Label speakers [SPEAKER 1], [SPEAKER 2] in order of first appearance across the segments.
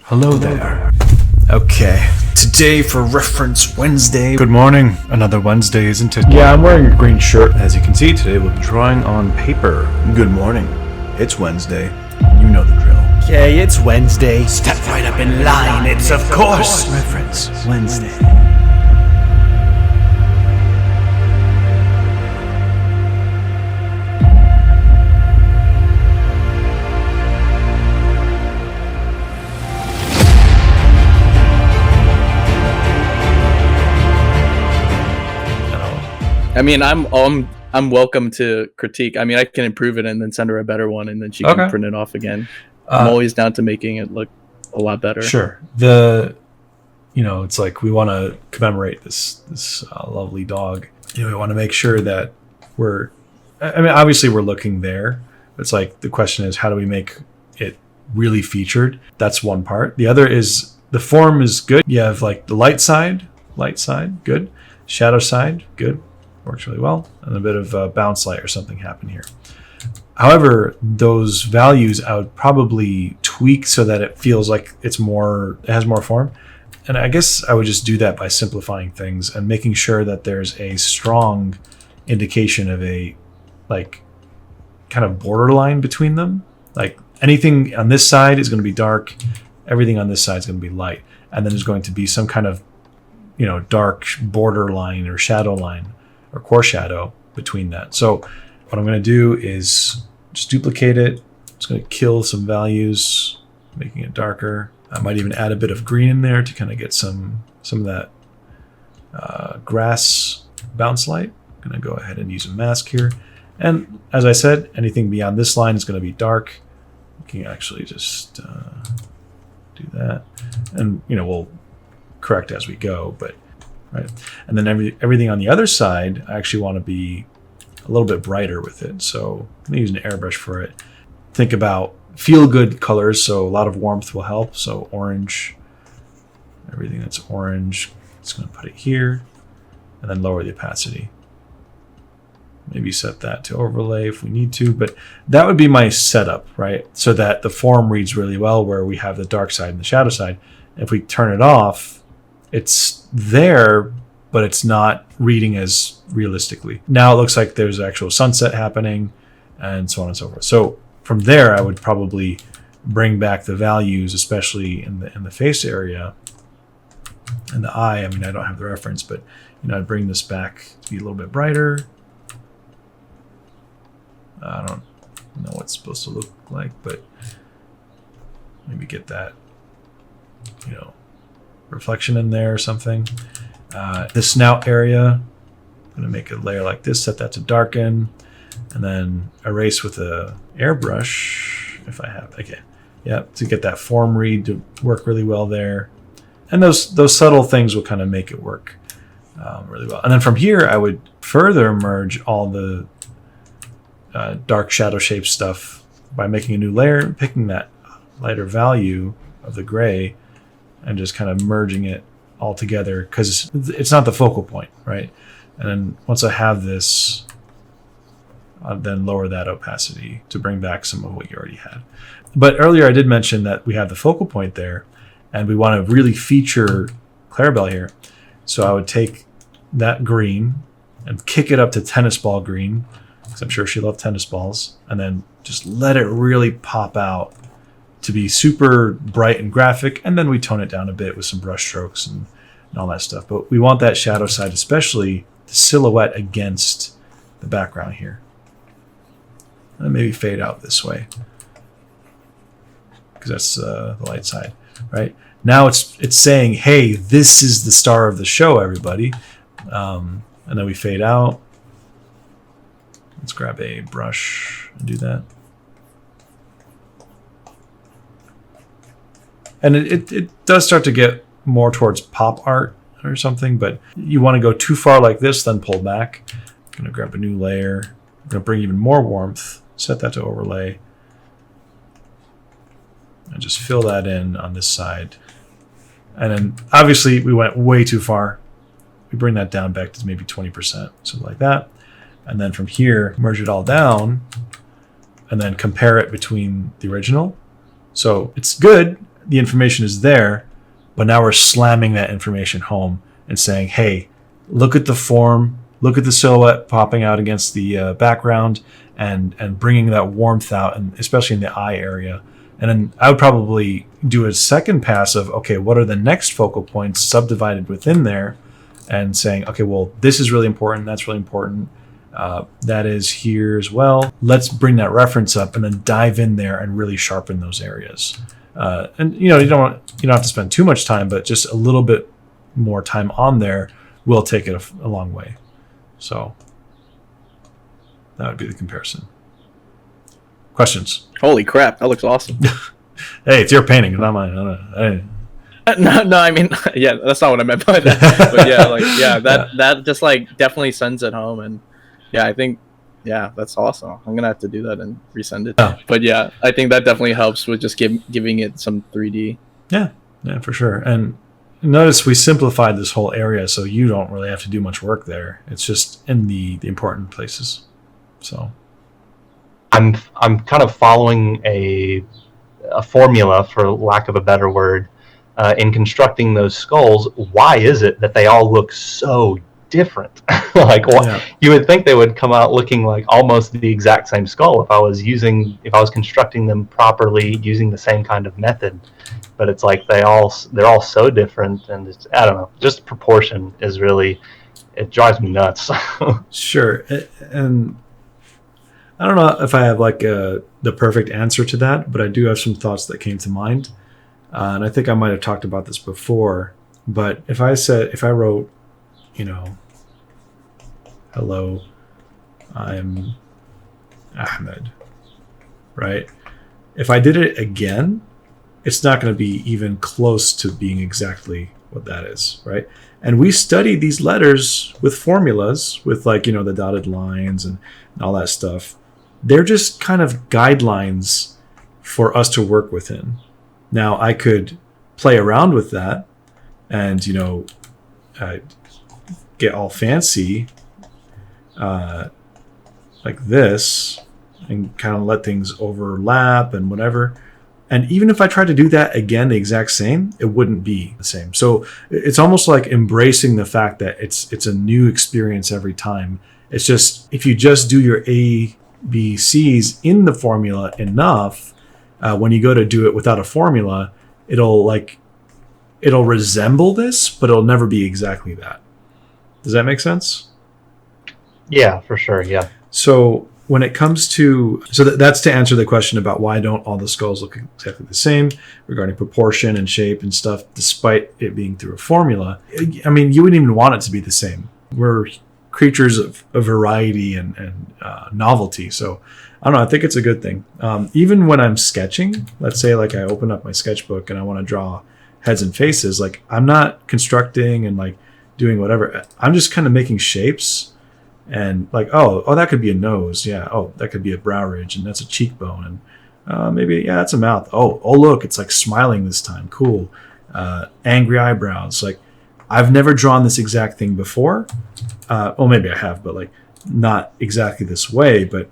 [SPEAKER 1] Hello there. Okay, today for Reference Wednesday. Good morning. Another Wednesday, isn't it? Yeah, I'm wearing a green shirt. As you can see, today we'll be drawing on paper. Good morning. It's Wednesday. You know the drill.
[SPEAKER 2] Okay, it's Wednesday. Step right up in line. It's of course
[SPEAKER 1] Reference Wednesday.
[SPEAKER 3] I mean, I'm welcome to critique. I mean, I can improve it and then send her a better one, and then she can print it off again. I'm always down to making it look a lot better.
[SPEAKER 1] Sure. It's like we want to commemorate this lovely dog. We want to make sure that obviously we're looking there. It's like the question is, how do we make it really featured? That's one part. The other is the form is good. You have like the light side, good. Shadow side, good. Works really well, and a bit of a bounce light or something happen here. However, those values I would probably tweak so that it feels like it has more form. And I guess I would just do that by simplifying things and making sure that there's a strong indication of a like kind of borderline between them. Like anything on this side is going to be dark, everything on this side is going to be light, and then there's going to be some kind of dark border line or shadow line or core shadow between that. So what I'm going to do is just duplicate it. Just going to kill some values, making it darker. I might even add a bit of green in there to kind of get some of that grass bounce light. I'm going to go ahead and use a mask here. And as I said, anything beyond this line is going to be dark. You can actually just do that. And, we'll correct as we go, but right. And then everything on the other side, I actually want to be a little bit brighter with it. So I'm going to use an airbrush for it. Think about feel-good colors, so a lot of warmth will help. So orange, everything that's orange, just going to put it here, and then lower the opacity. Maybe set that to overlay if we need to, but that would be my setup, right? So that the form reads really well where we have the dark side and the shadow side. If we turn it off, it's there, but it's not reading as realistically. Now it looks like there's actual sunset happening and so on and so forth. So from there, I would probably bring back the values, especially in the face area and the eye. I mean, I don't have the reference, but I'd bring this back to be a little bit brighter. I don't know what it's supposed to look like, but maybe get that, reflection in there or something. The snout area, I'm going to make a layer like this, set that to darken, and then erase with a airbrush if I have. Okay, yeah, to get that form read to work really well there. And those subtle things will kind of make it work really well. And then from here, I would further merge all the dark shadow shape stuff by making a new layer, picking that lighter value of the gray, and just kind of merging it all together because it's not the focal point, right? And then once I have this, I'll then lower that opacity to bring back some of what you already had. But earlier I did mention that we have the focal point there and we want to really feature Clarabelle here. So I would take that green and kick it up to tennis ball green, because I'm sure she loved tennis balls, and then just let it really pop out to be super bright and graphic, and then we tone it down a bit with some brush strokes and all that stuff. But we want that shadow side especially to silhouette against the background here. And maybe fade out this way, because that's the light side, right? Now it's saying, hey, this is the star of the show, everybody. And then we fade out. Let's grab a brush and do that. And it does start to get more towards pop art or something, but you want to go too far like this, then pull back. I'm going to grab a new layer. I'm going to bring even more warmth, set that to overlay, and just fill that in on this side. And then obviously we went way too far. We bring that down back to maybe 20%, something like that. And then from here, merge it all down and then compare it between the original. So it's good. the information is there, but now we're slamming that information home and saying, hey, look at the form, look at the silhouette popping out against the background, and bringing that warmth out, and especially in the eye area. And then I would probably do a second pass of, okay, what are the next focal points subdivided within there, and saying, okay, well, this is really important, that's really important, that is here as well. Let's bring that reference up and then dive in there and really sharpen those areas. And you don't have to spend too much time, but just a little bit more time on there will take it a long way. So that would be the comparison. Questions?
[SPEAKER 3] Holy crap, that looks awesome.
[SPEAKER 1] Hey, it's your painting, not mine.
[SPEAKER 3] No, I mean, yeah, that's not what I meant by that. But yeah, that just like definitely sends it home, and yeah, I think, yeah, that's awesome. I'm gonna have to do that and resend it.
[SPEAKER 1] Oh.
[SPEAKER 3] But yeah, I think that definitely helps with just giving it some 3D.
[SPEAKER 1] Yeah, for sure. And notice we simplified this whole area, so you don't really have to do much work there. It's just in the important places. So
[SPEAKER 4] I'm kind of following a formula, for lack of a better word, in constructing those skulls. Why is it that they all look so different? You would think they would come out looking like almost the exact same skull if I was constructing them properly using the same kind of method. But it's like they're all so different, and I don't know. Just proportion is really, it drives me nuts.
[SPEAKER 1] Sure. And I don't know if I have like the perfect answer to that, but I do have some thoughts that came to mind. And I think I might have talked about this before, but if I wrote, hello, I'm Ahmed, right? If I did it again, it's not going to be even close to being exactly what that is, right? And we study these letters with formulas, with the dotted lines and all that stuff. They're just kind of guidelines for us to work within. Now, I could play around with that and, get all fancy like this and kind of let things overlap and whatever. And even if I tried to do that again, the exact same, it wouldn't be the same. So it's almost like embracing the fact that it's a new experience every time. It's just, if you just do your A, B, C's in the formula enough, when you go to do it without a formula, it'll resemble this, but it'll never be exactly that. Does that make sense?
[SPEAKER 4] Yeah, for sure. Yeah.
[SPEAKER 1] So when it comes to, that's to answer the question about why don't all the skulls look exactly the same regarding proportion and shape and stuff, despite it being through a formula. I mean, you wouldn't even want it to be the same. We're creatures of variety and novelty. So I don't know. I think it's a good thing. Even when I'm sketching, let's say like I open up my sketchbook and I want to draw heads and faces, like I'm not constructing and like doing whatever. I'm just kind of making shapes. And like, oh, that could be a nose. Yeah. Oh, that could be a brow ridge, and that's a cheekbone. And maybe, yeah, that's a mouth. Oh, look, it's like smiling this time. Cool. Angry eyebrows. Like, I've never drawn this exact thing before. Maybe I have, but like not exactly this way. But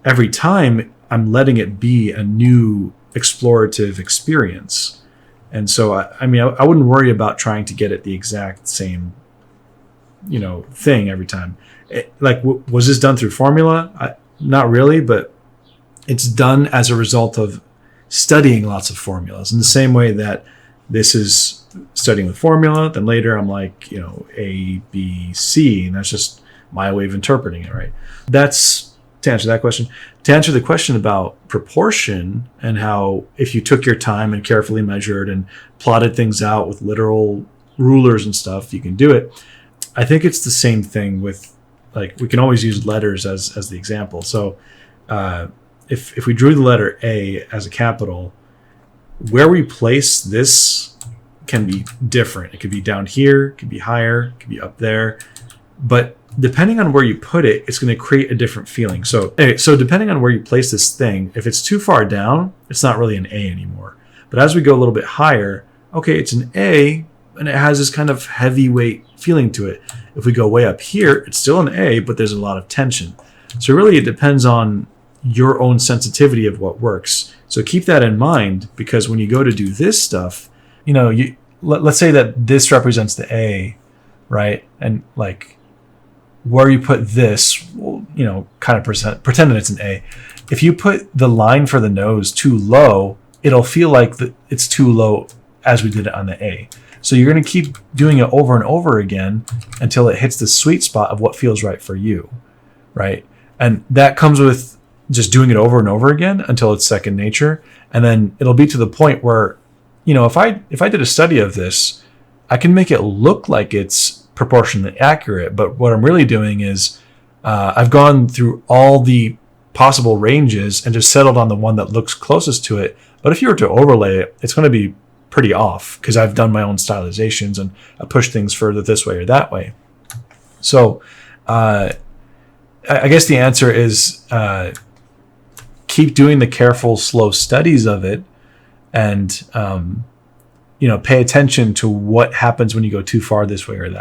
[SPEAKER 1] every time I'm letting it be a new explorative experience. And so, I wouldn't worry about trying to get it the exact same, thing every time. Was this done through formula? Not really, but it's done as a result of studying lots of formulas in the same way that this is studying the formula. Then later I'm like, A, B, C, and that's just my way of interpreting it, right? That's to answer that question. To answer the question about proportion and how if you took your time and carefully measured and plotted things out with literal rulers and stuff, you can do it. I think it's the same thing with, like, we can always use letters as the example. So if we drew the letter A as a capital, where we place this can be different. It could be down here, it could be higher, it could be up there. But depending on where you put it, it's going to create a different feeling. So depending on where you place this thing, if it's too far down, it's not really an A anymore. But as we go a little bit higher, okay, it's an A, and it has this kind of heavyweight feeling to it. If we go way up here, it's still an A, but there's a lot of tension. So really it depends on your own sensitivity of what works. So keep that in mind, because when you go to do this stuff, you know, let's say that this represents the A, right? And like where you put this, you know, kind of pretend that it's an A. If you put the line for the nose too low, it'll feel like it's too low as we did it on the A. So you're going to keep doing it over and over again until it hits the sweet spot of what feels right for you, right? And that comes with just doing it over and over again until it's second nature. And then it'll be to the point where, you know, if I did a study of this, I can make it look like it's proportionally accurate. But what I'm really doing is I've gone through all the possible ranges and just settled on the one that looks closest to it. But if you were to overlay it, it's going to be pretty off because I've done my own stylizations and I push things further this way or that way. So I guess the answer is keep doing the careful, slow studies of it, and you know, pay attention to what happens when you go too far this way or that